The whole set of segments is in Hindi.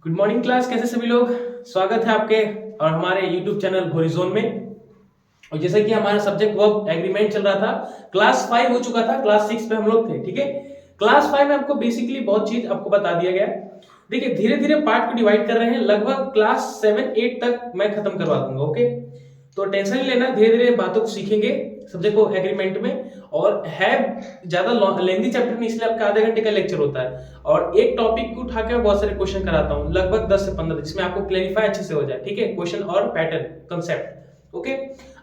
Good morning class. कैसे सभी लोग? स्वागत है आपके और हमारे यूट्यूब चैनल हॉरिजॉन में। और जैसे कि हमारा सब्जेक्ट वर्ब एग्रीमेंट चल रहा था, क्लास 5 हो चुका था, क्लास 6 पे हम लोग थे। ठीक है, क्लास 5 में आपको बेसिकली बहुत चीज आपको बता दिया गया है। देखिए, धीरे धीरे पार्ट को डिवाइड कर रहे हैं, लगभग क्लास 7 8 तक मैं खत्म करवा दूंगा। ओके, तो टेंशन नहीं लेना, धीरे धीरे बातों को सीखेंगे सब्जेक्ट को एग्रीमेंट में। और है ज्यादा लेंथी चैप्टर नहीं, इसलिए आपका आधे घंटे का लेक्चर होता है। और एक टॉपिक को उठा के बहुत सारे क्वेश्चन कराता हूँ, लगभग 10 से 15, जिसमें आपको क्लेरिफाई अच्छे से हो जाए। ठीक है, क्वेश्चन और पैटर्न कंसेप्ट। ओके,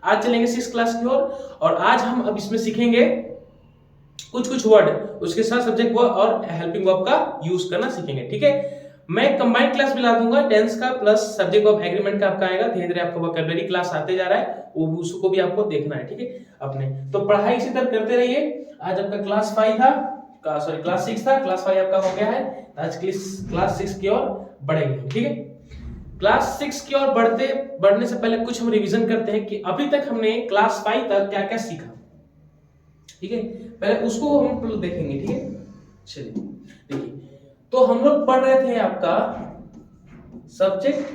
आज चलेंगे 6 क्लास की ओर। और आज हम अब इसमें सीखेंगे कुछ कुछ वर्ड, उसके साथ सब्जेक्ट वर्ब और हेल्पिंग वर्ब का यूज करना सीखेंगे। ठीक है, मैं कंबाइंड क्लास भी ला दूंगा, टेंस का प्लस सब्जेक्ट वर्ब एग्रीमेंट का आपका आएगा। धीरे धीरे आपका वोकैबुलरी क्लास आते जा रहा है, वो उसको भी आपको देखना है। ठीक है, अपने तो पढ़ाई इसी तरह करते रहिए। आज आपका क्लास 5 था, सॉरी क्लास 6 था, क्लास 5 आपका हो गया है। आज क्लास 6 की ओर बढ़ेंगे। ठीक है, क्लास 6 की ओर बढ़ने से पहले कुछ हम रिवीजन करते हैं कि अभी तक हमने क्लास 5 तक क्या क्या सीखा। ठीक है, पहले उसको हम लोग देखेंगे। ठीक है, चलिए देखिए, तो हम लोग पढ़ रहे थे आपका सब्जेक्ट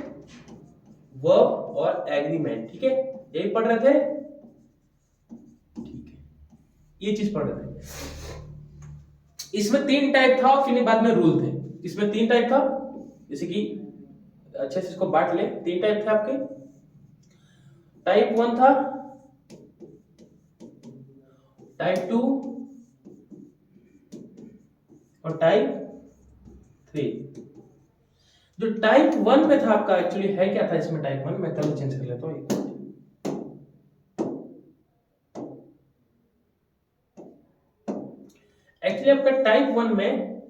वर्ब और एग्रीमेंट। ठीक है, यही पढ़ रहे थे। ठीक है, ये चीज पढ़ रहे थे। इसमें 3 टाइप था और फिर बाद में रूल थे। इसमें 3 टाइप था, जैसे कि अच्छे से इसको बांट ले। 3 टाइप थे आपके। टाइप 1 था, टाइप 2 और टाइप 3। जो टाइप 1 पे था आपका, एक्चुअली है क्या था इसमें टाइप 1, मैं कल चेंज कर लेता हूँ। एक्चुअली आपका टाइप 1 में,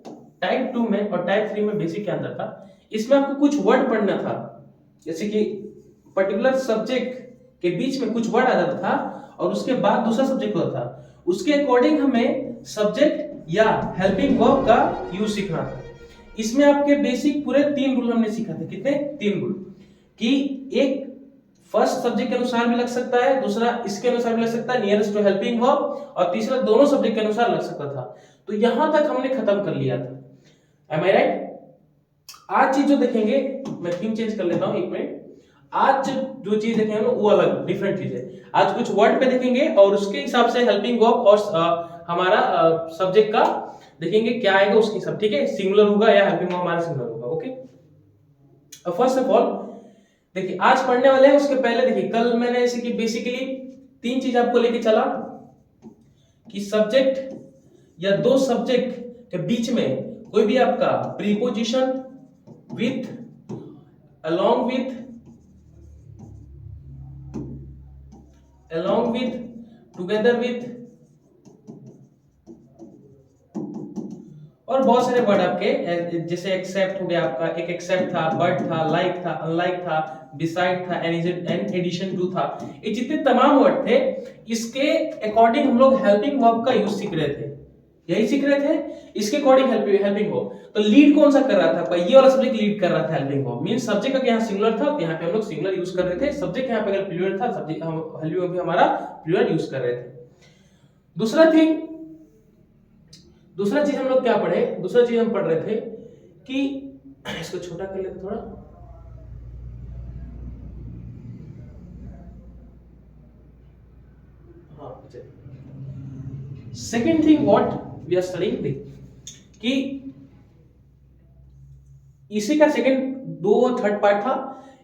टाइप 2 में और टाइप 3 में बेसिक क्या अंतर था। इसमें आपको कुछ वर्ड पढ़ना था, जैसे कि पर्टिकुलर सब्जेक्ट के बीच में कुछ वर्ड आ जाता था और उसके बाद दूसरा सब्जेक्ट होता था। उसके अकॉर्डिंग हमें सब्जेक्ट या हेल्पिंग वर्ब का यूज सीखना था। इसमें आपके बेसिक पूरे 3 रूल हमने सीखा था। कितने? 3 रूल। कि एक फर्स्ट सब्जेक्ट के अनुसार भी लग सकता है, दूसरा इसके अनुसार भी लग सकता है, नियरेस्ट टू हेल्पिंग वर्ब, और तीसरा दोनों सब्जेक्ट के अनुसार लग सकता था। तो यहां तक हमने खत्म कर लिया था। एम आई राइट? आज चीज जो देखेंगे, मैं थीम चेंज कर लेता हूं, एक मिनट। आज जो चीज देखेंगे वो अलग डिफरेंट चीज है। आज कुछ वर्ड पे देखेंगे और उसके हिसाब से हेल्पिंग वर्ब और हमारा सब्जेक्ट का देखेंगे क्या आएगा उसके हिसाब। ठीक है, सिंगुलर होगा या हेल्पिंग वर्ब हमारा सिंगुलर होगा। ओके, फर्स्ट ऑफ ऑल देखिए, आज पढ़ने वाले हैं। उसके पहले देखिए, कल मैंने ऐसे कि बेसिकली 3 चीज आपको लेके चला कि सब्जेक्ट या दो सब्जेक्ट के बीच में कोई भी आपका preposition with, along with, together with और बहुत सारे वर्ड आपके, जैसे एक्सेप्ट हो गया आपका, एक एक्सेप्ट था, बट था, लाइक था, अनलाइक था, बिसाइड था, एंड एडिशन टू था। ये जितने तमाम वर्ड थे, इसके अकॉर्डिंग हम लोग हेल्पिंग वर्ब का यूज सीख रहे थे। यही सीख रहे थे, इसके अकॉर्डिंग हेल्पिंग वर्ब। तो लीड कौन सा कर रहा था? ये वाला सब्जेक्ट लीड कर रहा था हेल्पिंग वर्ब। मींस सब्जेक्ट का यहाँ सिंगुलर था, यहाँ पे हम लोग सिंगुलर यूज कर रहे थे। सब्जेक्ट यहाँ पे अगर प्लूरल था, सब्जेक्ट हम हेल्पिंग वर्ब भी हमारा प्लूरल यूज कर रहे थे। दूसरा थिंग, दूसरा चीज हम लोग क्या पढ़े? दूसरा चीज हम पढ़ रहे थे कि इसको छोटा कर लेते थोड़ा। हाँ, second thing what we are studying कि इसी का सेकेंड दो और थर्ड पार्ट था।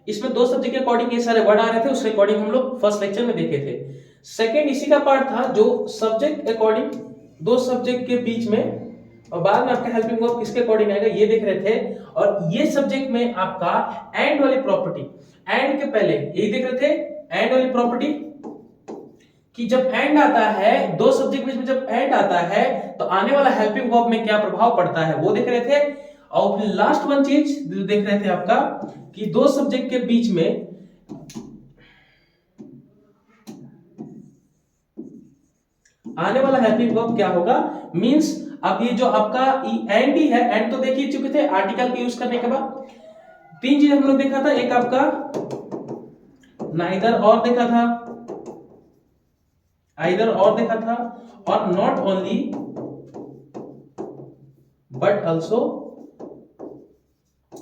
इसमें दो सब्जेक्ट के अकॉर्डिंग ये सारे वर्ड आ रहे थे, उसके अकॉर्डिंग हम लोग फर्स्ट लेक्चर में देखे थे। सेकेंड इसी का पार्ट था जो सब्जेक्ट अकॉर्डिंग दो सब्जेक्ट के बीच में, और बाद में आपका हेल्पिंग वर्ब किसके अकॉर्डिंग आएगा ये देख रहे थे। और ये सब्जेक्ट में आपका एंड वाली प्रॉपर्टी, एंड के पहले यही देख रहे थे, एंड वाली प्रॉपर्टी कि जब एंड आता है, दो सब्जेक्ट बीच में जब एंड आता है तो आने वाला हेल्पिंग वर्ब में क्या प्रभाव पड़ता है वो देख रहे थे। और फिर लास्ट वन चीज देख रहे थे आपका कि दो सब्जेक्ट के बीच में आने वाला हेल्पिंग वर्ब क्या होगा। मींस अब ये जो आपका एंड ही है, एंड तो देख ही चुके थे आर्टिकल के यूज करने के बाद। 3 चीज हम लोग देखा था, एक आपका नाइदर और देखा था, आइदर और देखा था, और नॉट ओनली बट ऑल्सो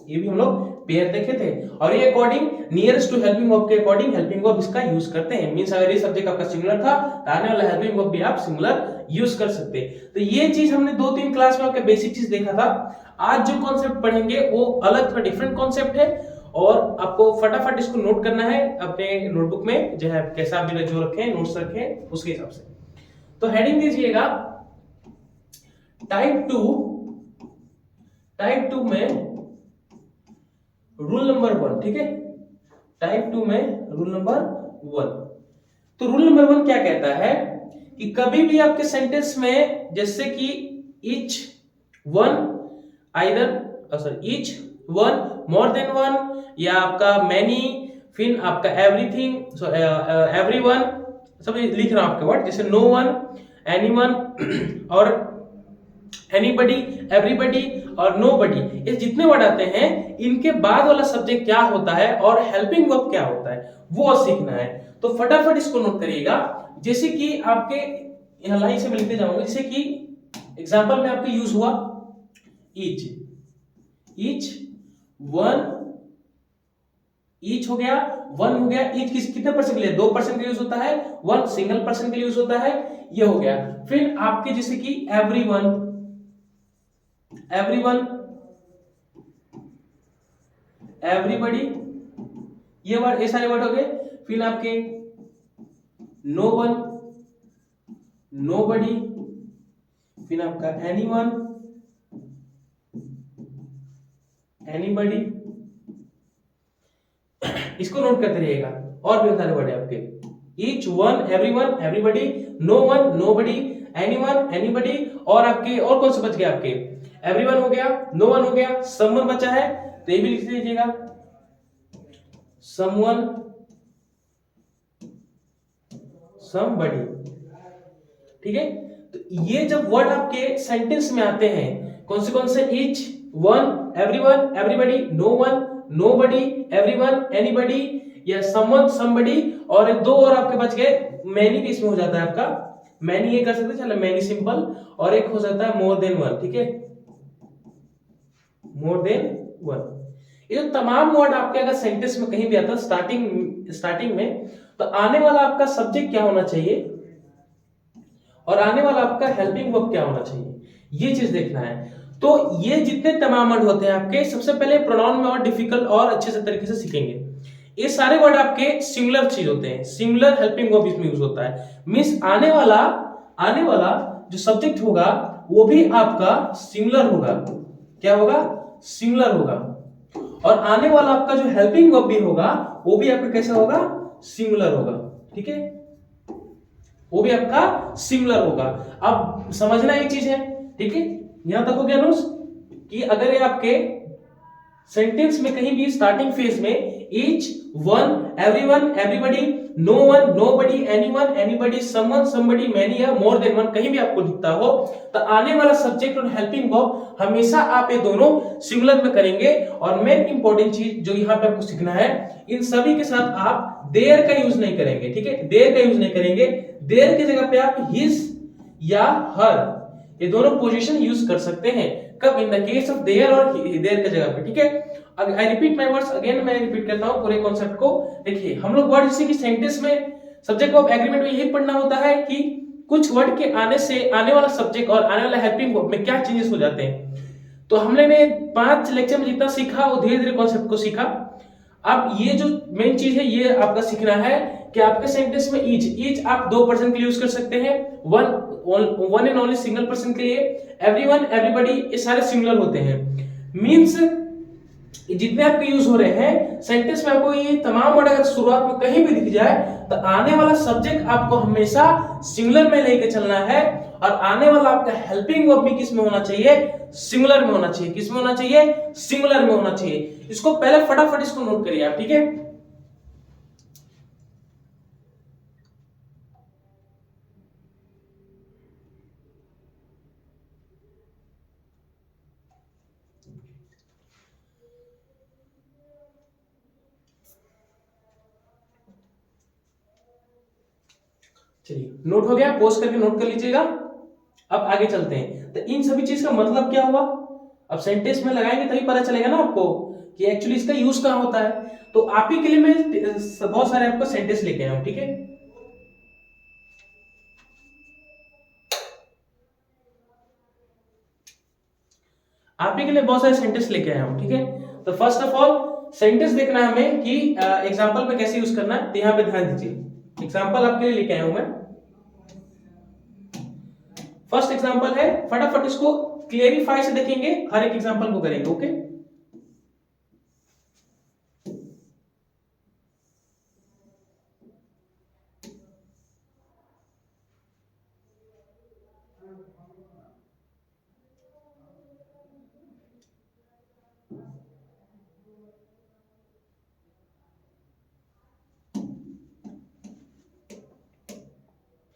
ये भी हम लोग पेयर देखे थे। और ये according nearest to helping verb के अकॉर्डिंग हेल्पिंग वर्ब इसका यूज करते हैं। मींस अगर ये सब्जेक्ट आपका सिंगुलर था तो आने वाला हेल्पिंग वर्ब भी आप सिंगुलर यूज कर सकते हैं। तो ये चीज हमने 2-3 क्लास में आपके बेसिक चीज देखा था। आज जो कॉन्सेप्ट पढ़ेंगे वो अलग थोड़ा डिफरेंट कॉन्सेप्ट है और आपको फटाफट इसको नोट करना है अपने नोटबुक में, जो है कैसा भी जो रखें नोट्स रखें उसके हिसाब से। तो हेडिंग दीजिएगा टाइप 2 में रूल नंबर 1, ठीक है। टाइप 2 में रूल नंबर 1। तो रूल नंबर 1 क्या कहता है कि कभी भी आपके सेंटेंस में जैसे कि each one each one more than one या आपका मैनी, फिर आपका एवरीथिंग एवरीवन, सब लिख रहा हूं आपके वर्ड, जैसे नो वन, एनीवन और एनीबडी, एवरीबडी और नोबडी, ये जितने वर्ड आते हैं इनके बाद वाला सब्जेक्ट क्या होता है और हेल्पिंग वर्ब क्या होता है वो सीखना है। तो फटाफट इसको नोट करिएगा। जैसे कि आपके यहां लाइन से मैं लिखते जाऊंगा, जैसे कि एग्जांपल में आपके यूज हुआ ईच वन, ईच हो गया, वन हो गया। ईच कितने परसेंट के लिए? 2% के लिए यूज होता है, वन सिंगल पर्सन के लिए यूज होता है, ये हो गया। फिर आपके जैसे कि एवरीवन, एवरीबडी, ये वर्ड, ये सारे वर्ड हो गए। फिर आपके नो वन, नोबडी, फिर आपका एनीवन, एनीबडी, इसको नोट करते रहिएगा। और भी सारे वर्ड है आपके, each one, everyone, everybody, no one, nobody, anyone, anybody, और आपके और कौन से बच गए? आपके एवरीवन हो गया, नो वन हो गया, समवन बचा है तो ये भी लिख लीजिएगा, समवन, समबडी, ठीक है। तो ये जब वर्ड आपके सेंटेंस में आते हैं कौन से each one, everyone, everybody, no one, nobody, everyone, anybody या समवन, समबडी, और दो और आपके बच गए, मैनी भी इसमें हो जाता है आपका, मैनी ये कर सकते हैं, चलो मैनी सिंपल, और एक हो जाता है मोर देन वन, ठीक है, मोर देन वन। ये जो तमाम वर्ड आपके अगर सेंटेंस में कहीं भी आता है स्टार्टिंग में, तो आने वाला आपका सब्जेक्ट क्या होना चाहिए और आने वाला आपका हेल्पिंग वर्ब क्या होना चाहिए, ये चीज देखना है। तो ये जितने तमाम वर्ड होते हैं आपके, सबसे पहले प्रोनाउन में और डिफिकल्ट और अच्छे से तरीके से सीखेंगे। ये सारे वर्ड आपके सिंगुलर चीज होते हैं, सिंगुलर हेल्पिंग वर्ब इसमें यूज होता है। मींस आने वाला जो सब्जेक्ट होगा वो भी आपका सिंगुलर होगा। क्या होगा? सिंगुलर होगा। और आने वाला आपका जो हेल्पिंग वर्ब भी होगा वो भी आपका कैसा होगा? सिंगुलर होगा, ठीक है, वो भी आपका सिंगुलर होगा। अब समझना एक चीज है, ठीक है, यहां तक हो गया नोट्स, कि अगर ये आपके सेंटेंस में कहीं भी स्टार्टिंग फेज में each one, everyone, everybody, no one, nobody, anyone, anybody, someone, somebody, many या मोर देन वन कहीं भी आपको दिखता हो, तो आने वाला सब्जेक्ट और हेल्पिंग वर्ब हमेशा आप ये दोनों सिंगुलर में करेंगे। और मेन इंपॉर्टेंट चीज जो यहाँ पे आपको सीखना है, इन सभी के साथ आप देयर का यूज नहीं करेंगे, ठीक है, देयर का यूज नहीं करेंगे। देयर की जगह पे आप हिज या हर ये दोनों पोजीशन यूज कर सकते हैं। कब? In the case of their और देयर की जगह पे, ठीक है। I repeat my words again, मैं रिपीट करता हूं पूरे कॉन्सेप्ट को। देखिए हम लोग वर्ड जैसे कि सेंटेंस में सब्जेक्ट वर्ब एग्रीमेंट में यही पढ़ना होता है कि कुछ वर्ड के आने से आने वाला सब्जेक्ट और आने वाला हेल्पिंग वर्ब में क्या चेंजेस हो जाते हैं। तो हमने 5 लेक्चर में जितना सीखा वो धीरे धीरे कॉन्सेप्ट को सीखा। अब ये जो मेन चीज है ये आपका सीखना है कि आपके सेंटेंस में ईच आप 2% के लिए यूज कर सकते हैं, one and only single person के लिए, एवरीवन, एवरीबॉडी ये सारे सिंगुलर होते हैं। मींस जितने आपके यूज हो रहे हैं सेंटेंस में, आपको ये तमाम वर्ड अगर शुरुआत में कहीं भी दिख जाए तो आने वाला सब्जेक्ट आपको हमेशा सिंगुलर में लेके चलना है। और आने वाला आपका हेल्पिंग वर्ब भी किस में होना चाहिए? सिंगुलर में होना चाहिए। किस में होना चाहिए? सिंगुलर में होना चाहिए। इसको पहले फटाफट इसको नोट करिए आप, ठीक है। चलिए नोट हो गया, पॉज करके नोट कर लीजिएगा। अब आगे चलते हैं। तो इन सभी चीज का मतलब क्या हुआ? अब सेंटेंस में लगाएंगे तभी पता चलेगा ना आपको। कि एक्चुअली इसका यूज कहाँ होता है। तो आप ही के लिए मैं बहुत सारे आपको सेंटेंस लेके आया हूं, ठीक है। आप ही के लिए बहुत सारे सेंटेंस लेके आया हूं, ठीक है। तो फर्स्ट ऑफ ऑल सेंटेंस देखना है हमें कि एग्जांपल में कैसे यूज करना है, तो यहां पे ध्यान दीजिए। एग्जांपल आपके लिए लेके आया हूं मैं। फर्स्ट एग्जांपल है, फटाफट इसको क्लियरिफाई से देखेंगे, हर एक एग्जांपल को करेंगे, ओके।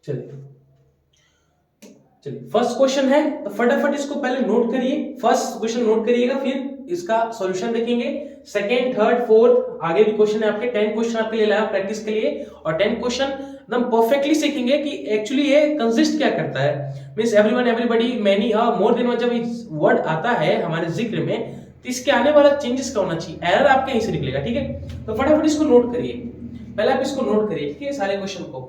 चलिए चलिए, फर्स्ट क्वेश्चन है, तो फटाफट इसको पहले नोट करिए। फर्स्ट क्वेश्चन नोट करिएगा, फिर इसका सॉल्यूशन देखेंगे। सेकंड, थर्ड, फोर्थ, आगे भी क्वेश्चन है आपके, 10 क्वेश्चन आपके लिए लाया प्रैक्टिस के लिए, और 10 क्वेश्चन एकदम परफेक्टली सीखेंगे कि एक्चुअली ये कंसिस्ट क्या करता है। मींस एवरीवन, एवरीबॉडी, मेनी, मोर देन वन, जब वर्ड आता है हमारे जिक्र में, तो इसके आने वाला चेंजेस क्या होना चाहिए, एरर आपके यहीं से निकलेगा, ठीक है। तो फटाफट इसको नोट करिए, पहले आप इसको नोट करिए, ठीक है, सारे क्वेश्चन को।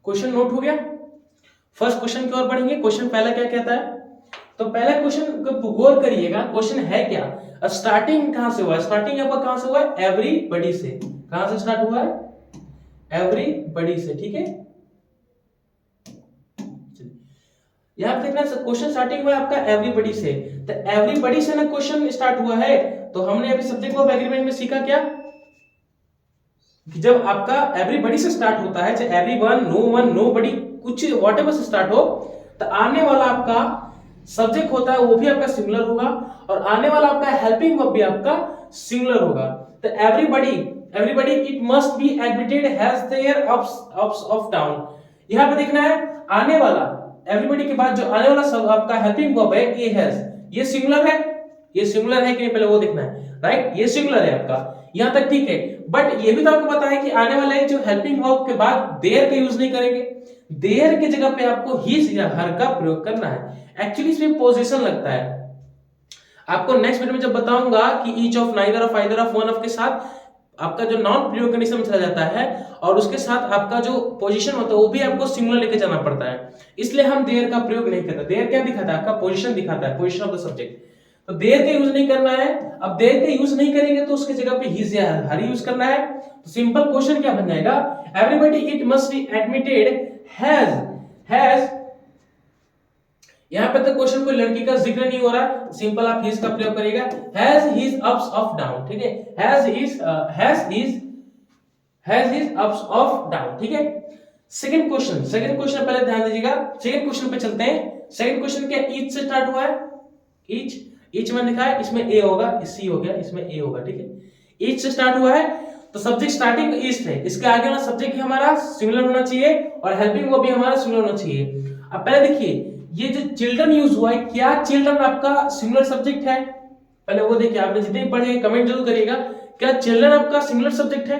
क्वेश्चन नोट हो गया। फर्स्ट क्वेश्चन की ओर बढ़ेंगे। क्वेश्चन पहला क्या कहता है, तो पहला क्वेश्चन को गौर करिएगा। क्वेश्चन है क्या, स्टार्टिंग कहां से हुआ है, स्टार्टिंग आपका कहां से हुआ है, एवरीबॉडी से। कहां से स्टार्ट हुआ है, एवरीबॉडी से, ठीक है। यहां पे देखना, क्वेश्चन स्टार्टिंग हुआ है आपका एवरीबॉडी से, तो एवरीबॉडी से ना क्वेश्चन स्टार्ट हुआ है। तो हमने अभी सब्जेक्ट वर्ब एग्रीमेंट में सीखा क्या, कि जब आपका एवरीबॉडी से स्टार्ट होता है, चाहे एवरीवन, नो वन, नोबडी, कुछ व्हाटएवर से स्टार्ट हो, तो आने वाला आपका सब्जेक्ट होता है वो भी आपका सिंगुलर होगा, और आने वाला आपका हेल्पिंग वर्ब भी आपका सिंगुलर होगा। तो everybody, everybody it must be admitted has their ups of down. यहां पे देखना है आने वाला, एवरीबॉडी के बाद जो आने वाला सब आपका हेल्पिंग वर्ब है, ये हैज, ये सिंगुलर है, ये सिंगुलर है कि नहीं पहले वो देखना है, राइट। ये सिंगुलर है आपका, यहां तक ठीक है। बट ये भी तो आपको पता है कि आने वाला जो हेल्पिंग वर्ब के बाद देयर का यूज नहीं करेंगे, देयर की जगह पे आपको हिज या हर का प्रयोग करना है। एक्चुअली इसमें पोजीशन लगता है, आपको नेक्स्ट वीडियो में जब बताऊंगा कि each of, neither of, either of, one of के साथ आपका जो नॉन प्रयोग कंडीशन में चला जाता है, और उसके साथ आपका जो पोजीशन होता है वो भी आपको सिंगुलर लेके जाना पड़ता है, इसलिए हम देयर का प्रयोग नहीं करते। देयर क्या दिखाता है, आपका पोजीशन दिखाता है, पोजीशन ऑफ द सब्जेक्ट। तो देयर का यूज नहीं करना है। अब देयर का यूज नहीं करेंगे तो उसके जगह पे हिज या हर यूज करना है। तो सिंपल क्वेश्चन क्या बन जाएगा, everybody it must be admitted has, यहां पे तो क्वेश्चन कोई लड़की का जिक्र नहीं हो रहा, सिंपल आप हिज का प्रयोग करिएगा, has his ups of down, ठीक है। Has his ups of down, ठीक है। सेकंड क्वेश्चन पहले ध्यान दीजिएगा। सेकंड क्वेश्चन पे चलते हैं। सेकंड क्वेश्चन क्या ईच से स्टार्ट हुआ है, ईच में लिखा है, इसमें ए होगा, सी हो गया, इसमें ए होगा, ठीक है। ईच से स्टार्ट हुआ है, तो सब्जेक्ट स्टार्टिंग ईस्ट है, इसके आगे वाला सब्जेक्ट हमारा सिंगुलर होना चाहिए, और हेल्पिंग वो भी हमारा सिंगुलर होना चाहिए। अब पहले देखिए, ये जो चिल्ड्रन यूज हुआ है, क्या चिल्ड्रन आपका सिंगुलर सब्जेक्ट है, पहले वो देखिए। आपने जितने पढ़े कमेंट जरूर करिएगा, क्या चिल्ड्रन आपका सिंगुलर सब्जेक्ट है,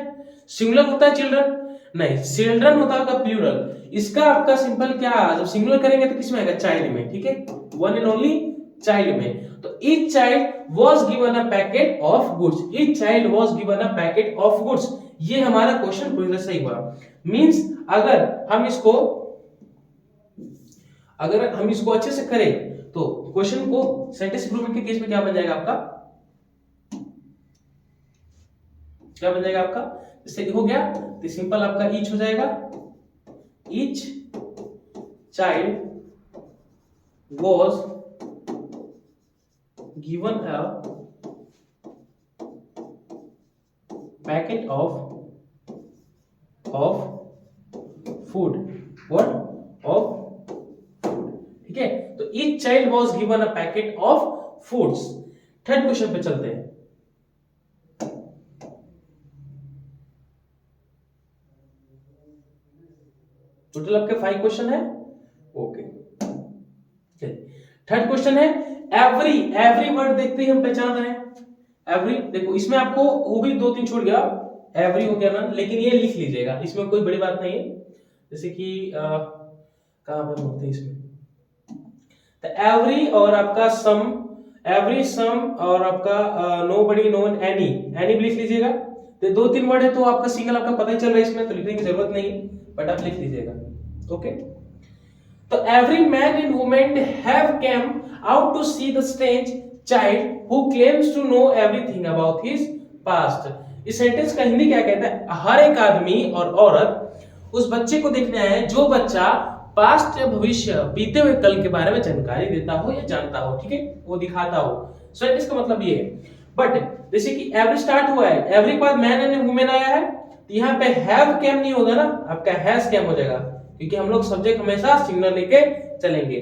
सिंगुलर होता है चिल्ड्रन, नहीं, चिल्ड्रन होता है प्लूरल। इसका आपका सिंपल क्या, जब सिंगुलर करेंगे तो किसमें आएगा, चाइल्ड में, ठीक है, वन एंड ओनली चाइल्ड में। तो each child was given a packet of goods, each child was given a packet of goods, ये हमारा क्वेश्चन पूरी तरह सही हुआ। मींस अगर हम इसको अच्छे से करें तो क्वेश्चन को सेंटेंस इंप्रूवमेंट के केस में क्या बन जाएगा आपका, क्या बन जाएगा आपका, इससे हो गया तो सिंपल आपका ईच हो जाएगा, each child was given a packet of food, what of food, ठीक है। तो each child was given a packet of foods, third question पे चलते हैं। टोटल आपके 5 क्वेश्चन है। ओके, थर्ड क्वेश्चन है एवरी, एवरी वर्ड देखते ही हम पहचान रहे हैं एवरी। देखो इसमें आपको वो भी 2-3 छूट गया, एवरी हो गया ना, लेकिन ये लिख लीजिएगा, इसमें कोई बड़ी बात नहीं है। जैसे कि कहां पर होते हैं इसमें, तो एवरी और आपका सम, एवरी सम और आपका नोबडी नोन एनी, एनी भी लिख लीजिएगा। तो 2-3 वर्ड है तो आपका सिंगल आपका पता ही चल रहा है इसमें, तो लिखने की जरूरत नहीं है, बट आप लिख लीजिएगा। ओके, तो every man and women have came out to see the strange child who claims to know everything about his past. इस सेंटेंस का हिंदी क्या कहता है, हर एक आदमी और औरत उस बच्चे को देखने आए हैं जो बच्चा पास्ट या भविष्य, बीते हुए कल के बारे में जानकारी देता हो या जानता हो, ठीक है, वो दिखाता हो। सेंटेंस का मतलब ये है। बट जैसे कि एवरी स्टार्ट हुआ है, एवरी के बाद मैन एंड वुमेन आया है, तो यहाँ पे हैव कैम नहीं होगा ना, आपका हैज कैम हो जाएगा, क्योंकि हम लोग सब्जेक्ट हमेशा सिंगुलर लेके चलेंगे।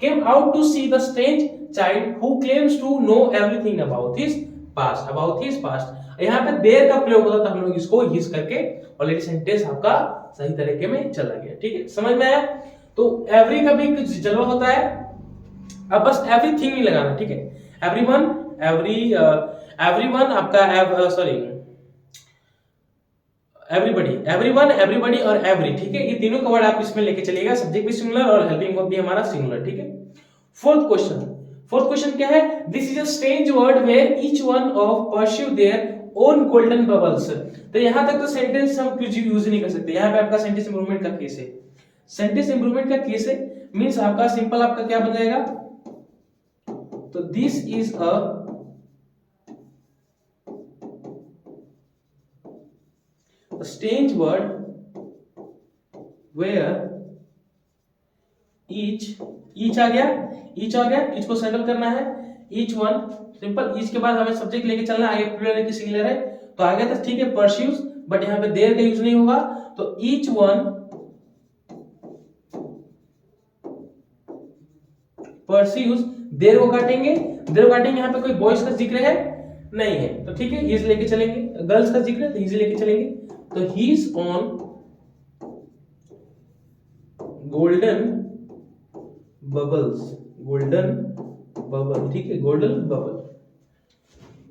Came out to see the strange child who claims to know everything about his past, about his past. यहाँ पे देर का प्रयोग होता था, हम लोग इसको हिज करके ऑलरेडी सेंटेंस आपका सही तरीके में चला गया, ठीक है, समझ में आया। तो एवरी का भी कुछ जलवा होता है, अब बस एवरीथिंग नहीं लगाना, ठीक है। एवरीवन, एवरीवन आपका सॉरी एवरीबॉडी, एवरीवन, एवरीबॉडी और एवरी, ठीक है, ये तीनों का वर्ड आप इसमें लेके चलिएगा, सब्जेक्ट भी सिंगुलर और हेल्पिंग वर्ब भी हमारा सिंगुलर, ठीक है। फोर्थ क्वेश्चन क्या है, this is a strange word where each one of pursue their own golden bubbles. तो यहां तक तो सेंटेंस हम कुछ यूज नहीं कर सकते, यहां पे आपका सेंटेंस इंप्रूवमेंट का केस है, सेंटेंस इंप्रूवमेंट का केस है, मींस आपका सिंपल आपका क्या बन जाएगा, तो this is a strange word where each आ गया, each को सेटल करना है, each one सिंपल, each के बाद हमें सब्जेक्ट लेके चलना है, आगे प्लूरल है कि सिंगुलर है, तो आगे तक ठीक है परस्यूज, बट यहाँ पे देर का यूज नहीं होगा, तो each one परस्यूज, देर को काटेंगे, यहाँ पे कोई बॉयज का जिक्र है नहीं है, तो ठीक है, इज लेके चलेंगे, गर्ल्स का जिक्र है तो इज लेके चलेंगे, तो he is on golden bubbles, ठीक है, golden bubble।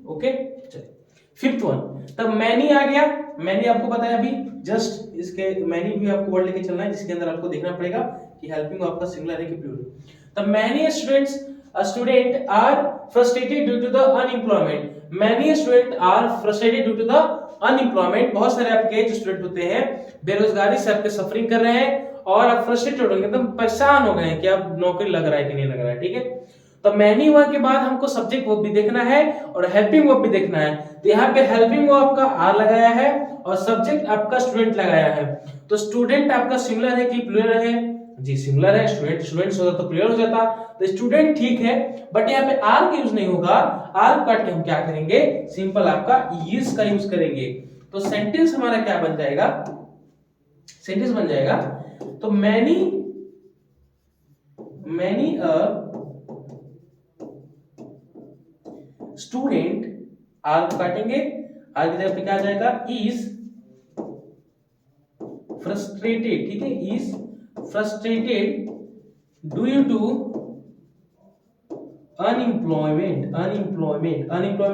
ओके, चलिए फिफ्थ वन, तब मैनी आ गया, मैनी आपको पता है अभी जस्ट इसके मैनी भी आपको वर्ड लेके चलना है, जिसके अंदर आपको देखना पड़ेगा कि हेल्पिंग आपका सिंगुलर है कि प्लूरल। तब many student are frustrated due to the unemployment, many student are frustrated due to the unemployment, बहुत सारे आपके जो स्टूडेंट होते हैं बेरोजगारी से आपके सफरिंग कर रहे हैं और आप फ्रस्ट्रेटेड हो गए, एकदम परेशान हो गए हैं कि अब नौकरी लग रहा है कि नहीं लग रहा है, ठीक है। तो मैनी वर्ब के बाद हमको सब्जेक्ट वर्ब भी देखना है और हेल्पिंग वर्ब भी देखना है, तो यहाँ पे हेल्पिंग वर्ब आपका आर लगाया है और सब्जेक्ट आपका स्टूडेंट लगाया है, तो स्टूडेंट आपका सिंगुलर है कि प्लूरल है, जी सिंगुलर है, स्टूडेंट्स होता तो प्लूरल हो जाता, तो स्टूडेंट ठीक है, बट यहाँ पे आर का यूज नहीं होगा, आर काट के हम क्या करेंगे, सिंपल आपका इज का यूज करेंगे, तो सेंटेंस हमारा क्या बन जाएगा, सेंटेंस बन जाएगा, तो मैनी स्टूडेंट, आर को काटेंगे, आर की जगह पे क्या आ जाएगा, इज फ्रस्ट्रेटेड, ठीक है, is frustrated due to unemployment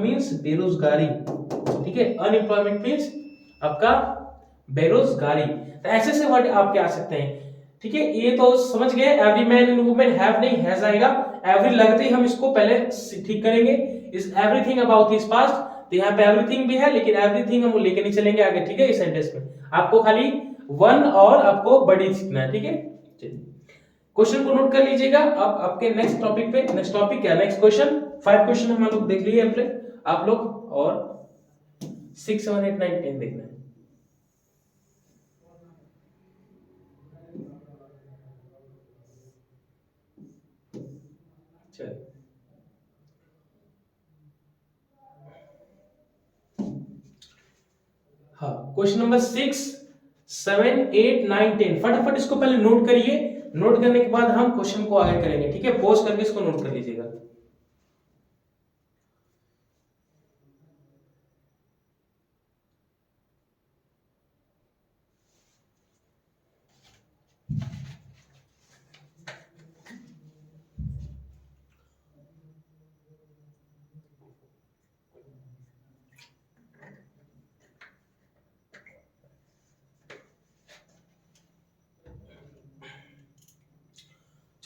means बेरोजगारी, ठीक है, अनएम्प्लॉयमेंट मींस आपका बेरोजगारी, तो ऐसे से वर्ड आपके आ सकते हैं, ठीक है, ये तो समझ गए। Every man and women have नहीं हैज आएगा, एवरी लगते ही हम इसको पहले ठीक करेंगे, is everything about his past, तो यहाँ पे एवरीथिंग भी है लेकिन एवरीथिंग हम लेके नहीं चलेंगे आगे, ठीक है, इस सेंटेंस में आपको खाली वन और आपको बड़ी सीखना है, ठीक है। चलिए क्वेश्चन को नोट कर लीजिएगा। अब आपके नेक्स्ट टॉपिक पे, नेक्स्ट टॉपिक क्या, नेक्स्ट क्वेश्चन, 5 क्वेश्चन हम लोग देख लिए अपने आप लोग, और 6 7 8 9 10 देखना है। चलिए हाँ, क्वेश्चन नंबर 6 7 8 9 10 फटाफट इसको पहले नोट करिए, नोट करने के बाद हम क्वेश्चन को आगे करेंगे, ठीक है, पॉज करके इसको नोट कर लीजिएगा।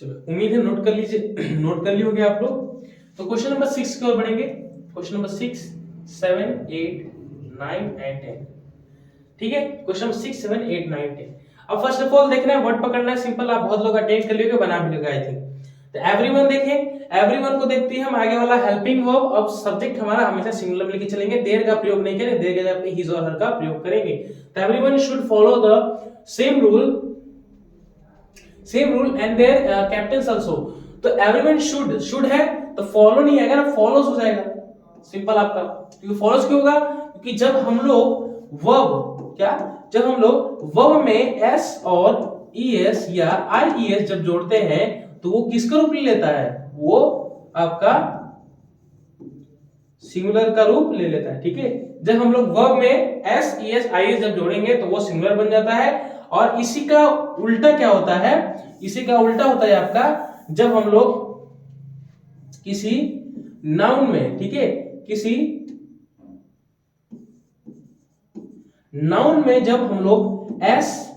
चलो उम्मीद है नोट कर लीजिए, नोट कर लिए होंगे आप लोग। तो क्वेश्चन नंबर 6 की ओर बढ़ेंगे। Question number 6, 7, 8, 9 and 10। ठीक है, क्वेश्चन नंबर 6, 7, 8, 9, 10। अब फर्स्ट ऑफ ऑल देखना है, वर्ड पकड़ना है, सिंपल। आप बहुत लोग अटेंड कर लियोगे, बना भी लोगे आई थिंक। तो एवरीवन देखें, एवरीवन को देखते हैं हम आगे वाला हेल्पिंग वर्ब। अब सब्जेक्ट हमारा हमेशा सिंगुलर में लेके चलेंगे, देयर का प्रयोग नहीं करेंगे, देयर के जगह पे हिज और हर का प्रयोग करेंगे। तो everyone should follow the same rule and their captains also. तो एवरीवन शुड है तो फॉलो नहीं आएगा ना, फॉलोज हो जाएगा, सिंपल आपका। क्योंकि फॉलोज क्यों होगा? क्योंकि जब हम लोग वर्ब में एस और ईएस या आईईएस जब जोड़ते हैं तो वो किसका रूप ले लेता है? वो आपका सिंगुलर का रूप ले लेता है। ठीक है, जब हम लोग वर्ब में एस ईएस आईएस जब जोड़ेंगे तो वो सिंगुलर बन जाता है। और इसी का उल्टा क्या होता है? इसी का उल्टा होता है आपका जब हम लोग किसी नाउन में, ठीक है, किसी नाउन में जब हम लोग एस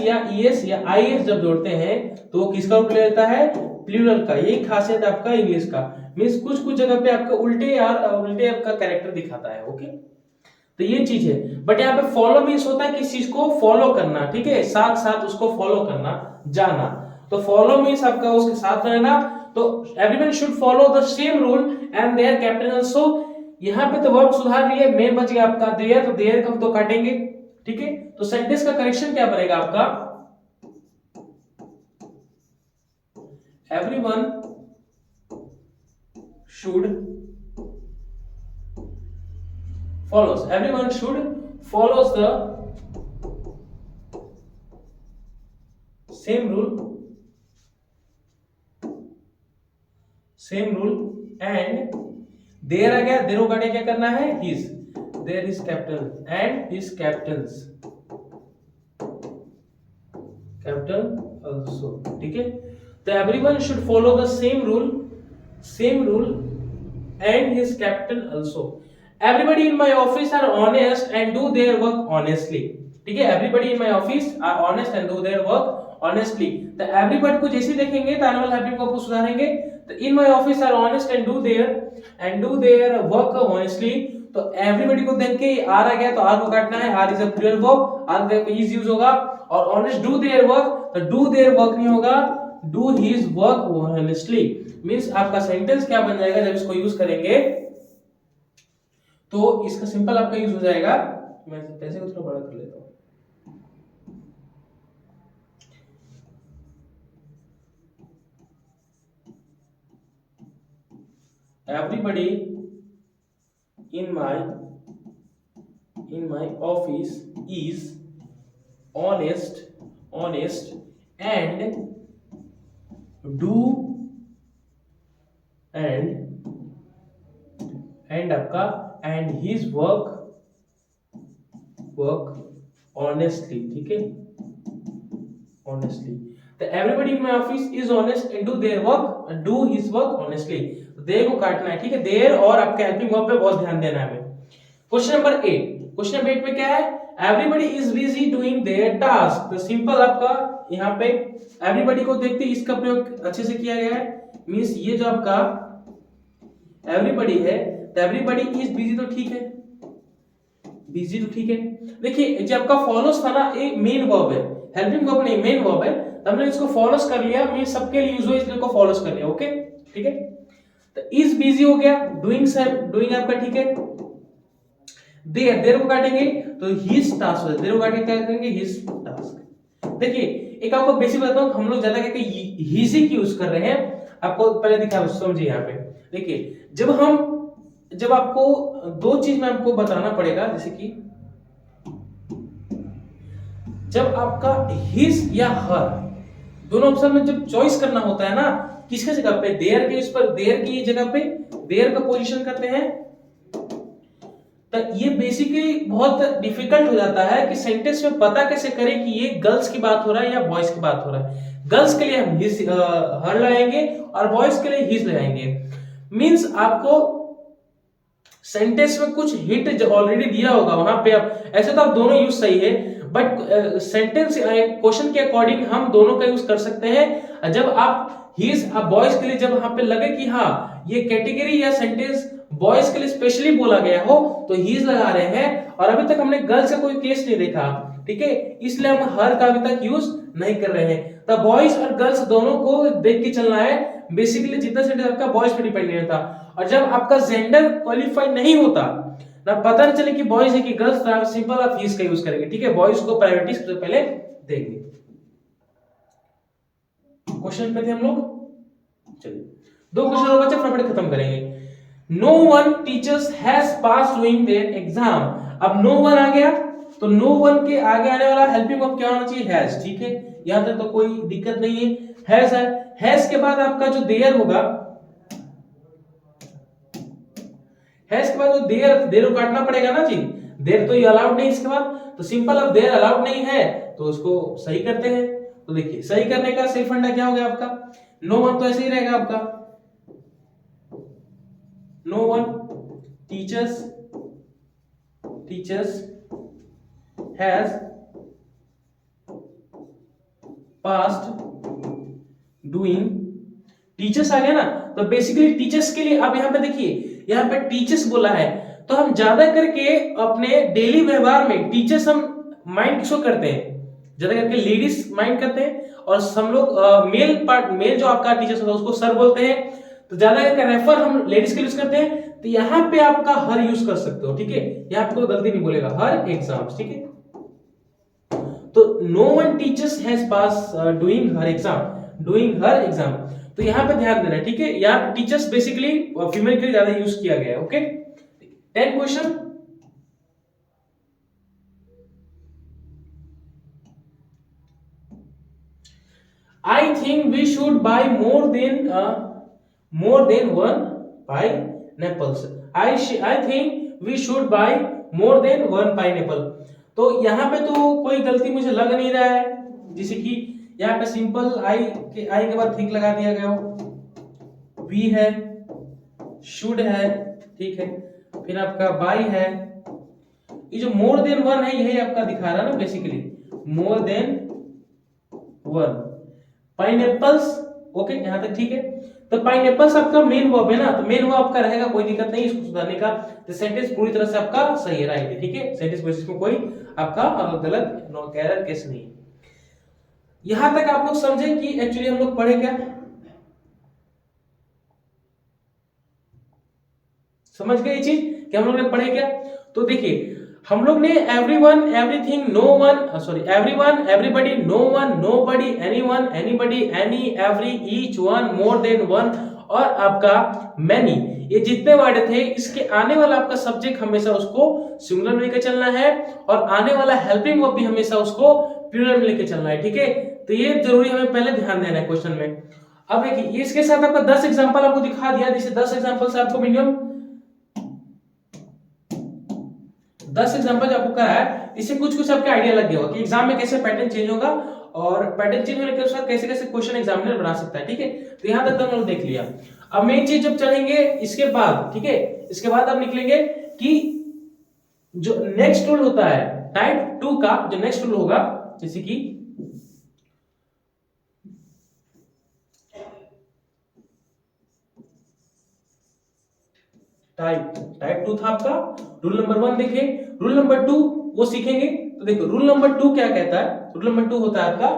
या ईएस या आईएस जब जोड़ते हैं तो वो किसका रूप ले लेता है? प्लूरल का। यही खासियत आपका इंग्लिश का, मींस कुछ जगह पे आपका उल्टे आपका कैरेक्टर दिखाता है। ओके, तो ये चीज है। बट यहाँ पे फॉलो मींस होता है किसी चीज को फॉलो करना, ठीक है, साथ साथ उसको फॉलो करना, जाना। तो फॉलो मींस आपका उसके साथ रहना। तो everyone should follow the same rule and there captain also. यहाँ पे तो वर्ब सुधार लिए, मेन बच गया आपका देयर, तो देयर का हम तो काटेंगे। ठीक है, तो सेंटेंस का करेक्शन क्या बनेगा आपका? Everyone should follows, everyone should follows the same rule and there आ गया, देर काटे क्या करना है? his, there is captain and his captains, captain also। ठीक है, तो everyone should follow the same rule and his captain also। Everybody in my office are honest and do their work honestly। ठीक है, everybody in my office are honest and do their work honestly। तो everybody को जैसे देखेंगे तो एनुअल हेल्पिंग वर्ब को सुधारेंगे। तो in my office are honest and do their work honestly। तो everybody को देख के आर आ गया तो आर को काटना है, are is a plural verb, are का इज यूज होगा। और honest do their work, तो do their work नहीं होगा, do his work honestly। Means आपका सेंटेंस क्या बन जाएगा जब इसको यूज करेंगे? तो इसका सिंपल आपका यूज हो जाएगा, मैं पैसे को थोड़ा बड़ा कर लेता हूं। Everybody in my office is honest and do and आपका and his work honestly। ठीक है, honestly। तो everybody in my office is honest and do his work honestly। तो देर को काटना है, ठीक है, देर और आपके हेल्पिंग वर्ब पे बहुत ध्यान देना है हमें। क्वेश्चन नंबर 8, क्वेश्चन नंबर 8 पे क्या है? Everybody is busy doing there task. तो सिंपल आपका यहाँ पे एवरीबॉडी को देखते ही इसका प्रयोग अच्छे से किया गया है। मींस ये जो आपका एवरीबॉडी है तो एवरीबॉडी इज बिजी, तो ठीक है, बिजी तो ठीक है। देखिए जो आपका फॉलोस था ना, ये मेन वर्ब है, हेल्पिंग वर्ब नहीं, मेन वर्ब है। तो हमने इसको फॉलोस कर लिया, मींस सबके लिए यूज हो इसलिए को फॉलोस कर लिया। ओके, ठीक है, तो इज बिजी हो गया, डूइंग आपका ठीक है। देर को काटेंगे तो हिज टास्क हो जाएगा, देर को काट के क्या करेंगे? His task. देखिए एक आपको बेसिक बताता हूं, हम लोग ज्यादा करके हिज ही यूज कर रहे हैं, आपको पहले दिखा समझिए। यहाँ पे देखिए जब आपको दो चीज में आपको बताना पड़ेगा, जैसे कि जब आपका हिज या हर दोनों ऑप्शन में जब चॉइस करना होता है ना, किसके जगह पे? देयर के, इस पर देयर की जगह पे देयर का पोजीशन करते हैं। तो ये बेसिकली बहुत डिफिकल्ट हो जाता है कि सेंटेंस में पता कैसे करें कि ये गर्ल्स की बात हो रहा है या बॉयज की बात हो रहा है। गर्ल्स के लिए हम हिज हर लगाएंगे और बॉयज के लिए हिज लगाएंगे। मींस आपको सेंटेंस में कुछ हिंट ऑलरेडी दिया होगा वहां पे, आप ऐसे तो आप दोनों यूज सही है, बट सेंटेंस क्वेश्चन के अकॉर्डिंग हम दोनों का यूज कर सकते हैं। जब आप ही इज अ बॉयज के लिए जब वहां पे लगे कि हाँ ये कैटेगरी या सेंटेंस बॉयज के लिए स्पेशली बोला गया हो तो ही इज लगा रहे हैं। और अभी तक हमने गर्ल्स का कोई केस नहीं देखा, ठीक है, इसलिए हम हर का अभी तक यूज नहीं कर रहे हैं। तो बॉयज और गर्ल्स दोनों को देख के चलना है। बेसिकली जितना सेंटेंस आपका बॉयज पे डिपेंडेंट होता, और जब आपका जेंडर क्वालिफाई नहीं होता ना, पता नहीं चले कि बॉयज है कि गर्ल्स, तो आप सिंपल आप ही का यूज करेंगे, ठीक है। बॉयज को प्रायोरिटी सबसे पहले देंगे। क्वेश्चन पे थे हम लोग, चलिए 2 क्वेश्चन और बचे, फटाफट खत्म करेंगे। No one teachers has pass doing their exam. अब नो वन आ गया तो नो वन के आगे आने वाला हेल्पिंग वर्ब क्या होना चाहिए, हैज, ठीक है, यहां तक तो कोई दिक्कत नहीं है, हैज है। हैज के बाद आपका जो देयर होगा, हैज के बाद जो देयर को काटना पड़ेगा ना जी, देयर तो ये अलाउड नहीं इसके बाद, तो सिंपल अब देयर अलाउड नहीं है तो उसको सही करते हैं। तो देखिए सही करने का सही फंडा क्या हो गया आपका, नो वन तो ऐसे ही रहेगा आपका, no one teachers has passed doing, teachers आ गया ना, तो बेसिकली टीचर्स के लिए आप यहां पे देखिए, यहां पे टीचर्स बोला है, तो हम ज्यादा करके अपने डेली व्यवहार में टीचर्स हम माइंड किसको करते हैं, ज्यादा करके लेडीज माइंड करते हैं, और हम लोग मेल जो आपका टीचर्स होता है उसको सर बोलते हैं, तो ज्यादा करके रेफर हम लेडीज के यूज करते हैं। तो यहाँ पे आपका हर यूज कर सकते हो, ठीक है, यहाँ पे कोई गलती नहीं बोलेगा, हर एग्जाम्स, ठीक है। तो no one teachers has pass doing her exam, तो यहाँ पे ध्यान देना, ठीक है, यहाँ पे टीचर्स बेसिकली फीमेल के लिए ज्यादा यूज किया गया है, okay. 10 question, I think we should buy more than one pineapples. I think we should buy more than one pineapple. तो यहाँ पे तो कोई गलती मुझे लग नहीं रहा है, जैसे कि यहाँ पे सिंपल आई के बाद थिंक लगा दिया गया हो, वी है, शुड है, ठीक है, फिर आपका बाई है, ये जो मोर देन वन है यही आपका दिखा रहा है ना, बेसिकली मोर देन वन पाइनएप्पल्स, ओके, यहां तक ठीक है। तो पाइनएप्पल्स आपका मेन वर्ब है ना, तो मेन वर्ब आपका रहेगा, कोई दिक्कत नहीं इसको सुधारने का, तो सेंटेंस पूरी तरह से आपका सही है, राइट है, ठीक है, सेंटेंस बेसिस में कोई आपका गलत नो एरर केस नहीं है। यहां तक आप लोग समझे कि एक्चुअली हम लोग पढ़े क्या, समझ गए ये चीज कि हम लोग ने पढ़े क्या। तो देखिए हम लोग ने everyone, everything, no one, sorry, everyone, everybody, no one, nobody, anyone, anybody, any, every, each one, more than one और आपका मैनी, ये जितने वर्ड थे इसके आने वाला आपका सब्जेक्ट हमेशा उसको सिंगुलर में लेकर चलना है, और आने वाला हेल्पिंग वर्ब भी हमेशा उसको प्लूरल में लेकर चलना है, ठीक है। तो ये जरूरी हमें पहले ध्यान देना है क्वेश्चन में। अब देखिए इसके साथ आपका 10 एग्जांपल आपको दिखा दिया, जैसे 10 एग्जांपल से आपको मिनिमम 10 एग्जांपल आपको कहा है, इससे कुछ आपका आइडिया लग गया होगा कि एग्जाम में कैसे पैटर्न चेंज होगा, और पैटर्न चेंज होने के अनुसार कैसे कैसे क्वेश्चन एग्जामिनर बना सकता है, ठीक है। तो यहां तक तो हम लोग देख लिया। अब मेन चीज जब चलेंगे इसके बाद, ठीक है, इसके बाद आप निकलेंगे कि जो नेक्स्ट रूल होता है टाइप 2 का, जो नेक्स्ट रूल होगा, जैसे कि टाइप 2 था आपका, रूल नंबर 1 देखे, रूल नंबर 2 वो सीखेंगे। तो देखो रूल नंबर 2 क्या कहता है, रूल नंबर 2 होता है आपका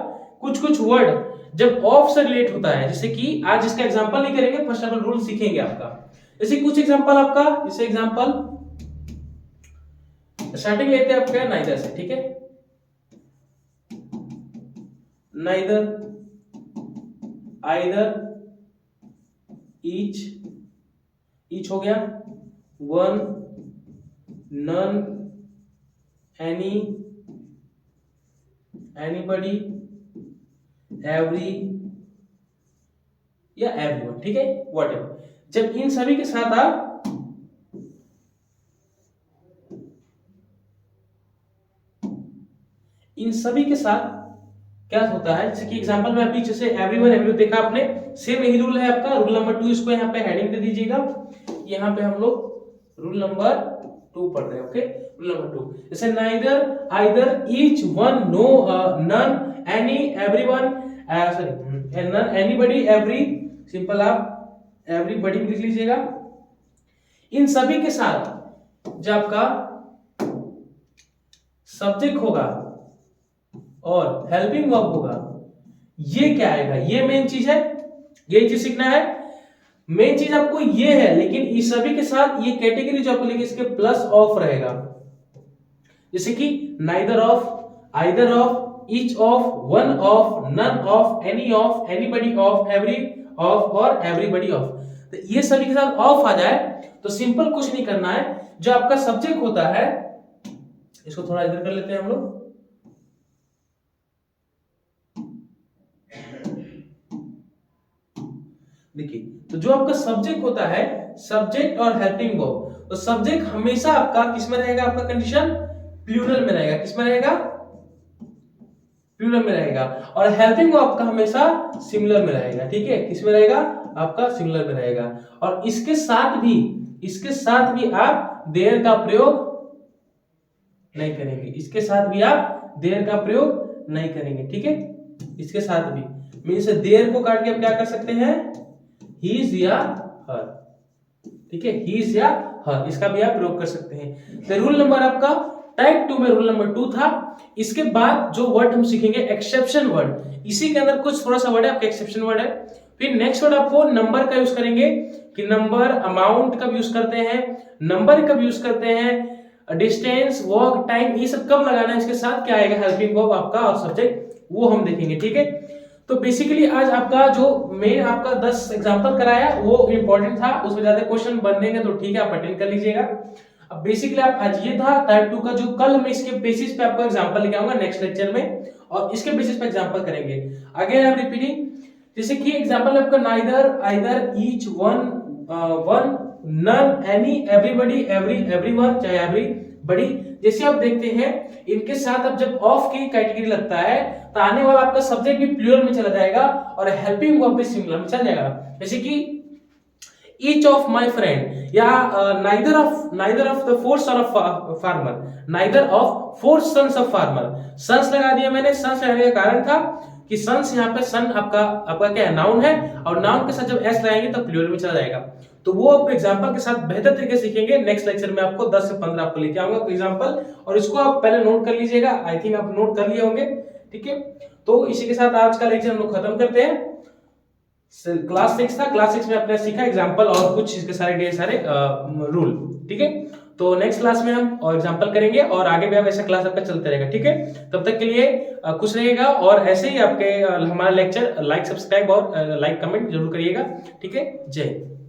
कुछ वर्ड जब ऑफ से रिलेट होता है, जैसे कि आज इसका एग्जांपल नहीं करेंगे, फर्स्ट ऑफ ऑल रूल सीखेंगे आपका। जैसे कुछ एग्जांपल आपका, जैसे एग्जांपल स्टार्टिंग लेते हैं आपका नाइदर से, ठीक है, नाइदर, आइदर, ईच हो गया, one, none, any, anybody, every या एवरीवन, ठीक है, व्हाटएवर। जब इन सभी के साथ आप क्या होता है, जैसे कि एग्जांपल में अभी जैसे एवरीवन एवरीवन देखा आपने, सेम यही रूल है आपका, रूल नंबर 2, इसको यहाँ पे हेडिंग दे दीजिएगा। यहाँ पे हम लोग रूल नंबर टू पढ़ रहे हैं, ओके। रूल नंबर 2 जैसे neither, either, each, one, no, none, any, everyone, sorry none, anybody, every, simple आप एवरीबॉडी लिख लीजिएगा। इन सभी के साथ जो आपका सब्जेक्ट होगा और हेल्पिंग वर्ब होगा, ये क्या आएगा, ये मेन चीज है, ये चीज सीखना है। मेन चीज आपको ये है, लेकिन इस सभी के साथ ये कैटेगरी जो आपको लिखी इसके प्लस ऑफ रहेगा, जैसे कि neither of, either of, each of, one of, none of, any of, anybody of, every of और एवरीबॉडी ऑफ। तो ये सभी के साथ ऑफ आ जाए तो सिंपल कुछ नहीं करना है, जो आपका सब्जेक्ट होता है, इसको थोड़ा इधर कर लेते हैं हम लोग, देखिए, तो जो आपका सब्जेक्ट होता है, सब्जेक्ट और हेल्पिंग वर्ब, तो सब्जेक्ट हमेशा आपका किसमें रहेगा, आपका कंडीशन प्लूरल में रहेगा, किसमें रहेगा, प्लूरल में रहेगा, और हेल्पिंग वर्ब आपका हमेशा सिंगुलर में रहेगा, ठीक है, किसमें रहेगा, आपका सिंगुलर में रहेगा। और इसके साथ भी आप देयर का प्रयोग नहीं करेंगे, इसके साथ भी आप देयर का प्रयोग नहीं करेंगे, ठीक है, इसके साथ भी मींस देयर को काट के आप क्या कर सकते हैं, हीज या हर, ठीक है, हीज या हर, इसका भी आप प्रयोग कर सकते हैं। तो रूल नंबर आपका टाइप 2 में रूल नंबर 2 था। इसके बाद जो वर्ड हम सीखेंगे एक्सेप्शन वर्ड, इसी के अंदर कुछ थोड़ा सा वर्ड है आपका एक्सेप्शन वर्ड है। फिर नेक्स्ट वर्ड आपको नंबर का यूज करेंगे, कि नंबर, अमाउंट कब यूज करते हैं, नंबर कब यूज करते हैं, डिस्टेंस, वॉक, टाइम, ये सब कब लगाना है, इसके साथ क्या आएगा हेल्पिंग वर्ब आपका और सब्जेक्ट, वो हम देखेंगे, ठीक है। तो बेसिकली आज आपका जो मेन आपका 10 एग्जांपल कराया वो इंपॉर्टेंट था, उसमें ज्यादा क्वेश्चन बनेंगे तो ठीक है, आप अटेंड कर लीजिएगा। अब बेसिकली आप आज ये था टाइप 2 का, जो कल मैं इसके बेसिस पे आपको एग्जांपल लेके आऊंगा नेक्स्ट लेक्चर में, और इसके बेसिस पे एग्जांपल करेंगे। अगेन आई एम रिपीटिंग, जैसे कि एग्जांपल आपका neither, either, each, one, none, any, everybody, everyone, चाहे एवरीबॉडी, जैसे आप देखते हैं इनके साथ अब जब ऑफ की कैटेगरी लगता है तो आने वाला आपका सब्जेक्ट भी प्लूरल में चला जाएगा और हेल्पिंग वर्ब भी सिंगुलर में चला जाएगा। जैसे कि ईच ऑफ माय फ्रेंड, या neither of the four son of farmer, neither of four sons of farmer, sons लगा दिया मैंने। सन्स लगाने का कारण था कि सन्स यहाँ पे सन आपका क्या है, नाउन है, और नाउन के साथ जब एस लगाएंगे तो प्लूरल में चला जाएगा। तो वो आप एग्जांपल के साथ बेहतर तरीके से सीखेंगे। नेक्स्ट लेक्चर में आपको 10 से 15 आपको लेके आऊंगा एग्जांपल, और इसको आप पहले नोट कर लीजिएगा, आई थिंक आप नोट कर लिए होंगे, ठीक है। तो इसी के साथ आज का लेक्चर हम लोग खत्म करते हैं। क्लास 6 था, क्लास 6 में आपने सीखा एग्जांपल और कुछ इसके सारे ढेर सारे रूल, ठीक है। तो नेक्स्ट क्लास में हम और एग्जांपल करेंगे, और आगे भी आप ऐसा क्लास आपका चलते रहेगा, ठीक है। तब तक के लिए खुश रहिएगा, और ऐसे ही आपके हमारा लेक्चर लाइक, सब्सक्राइब और लाइक कमेंट जरूर करिएगा, ठीक है। जय हिंद।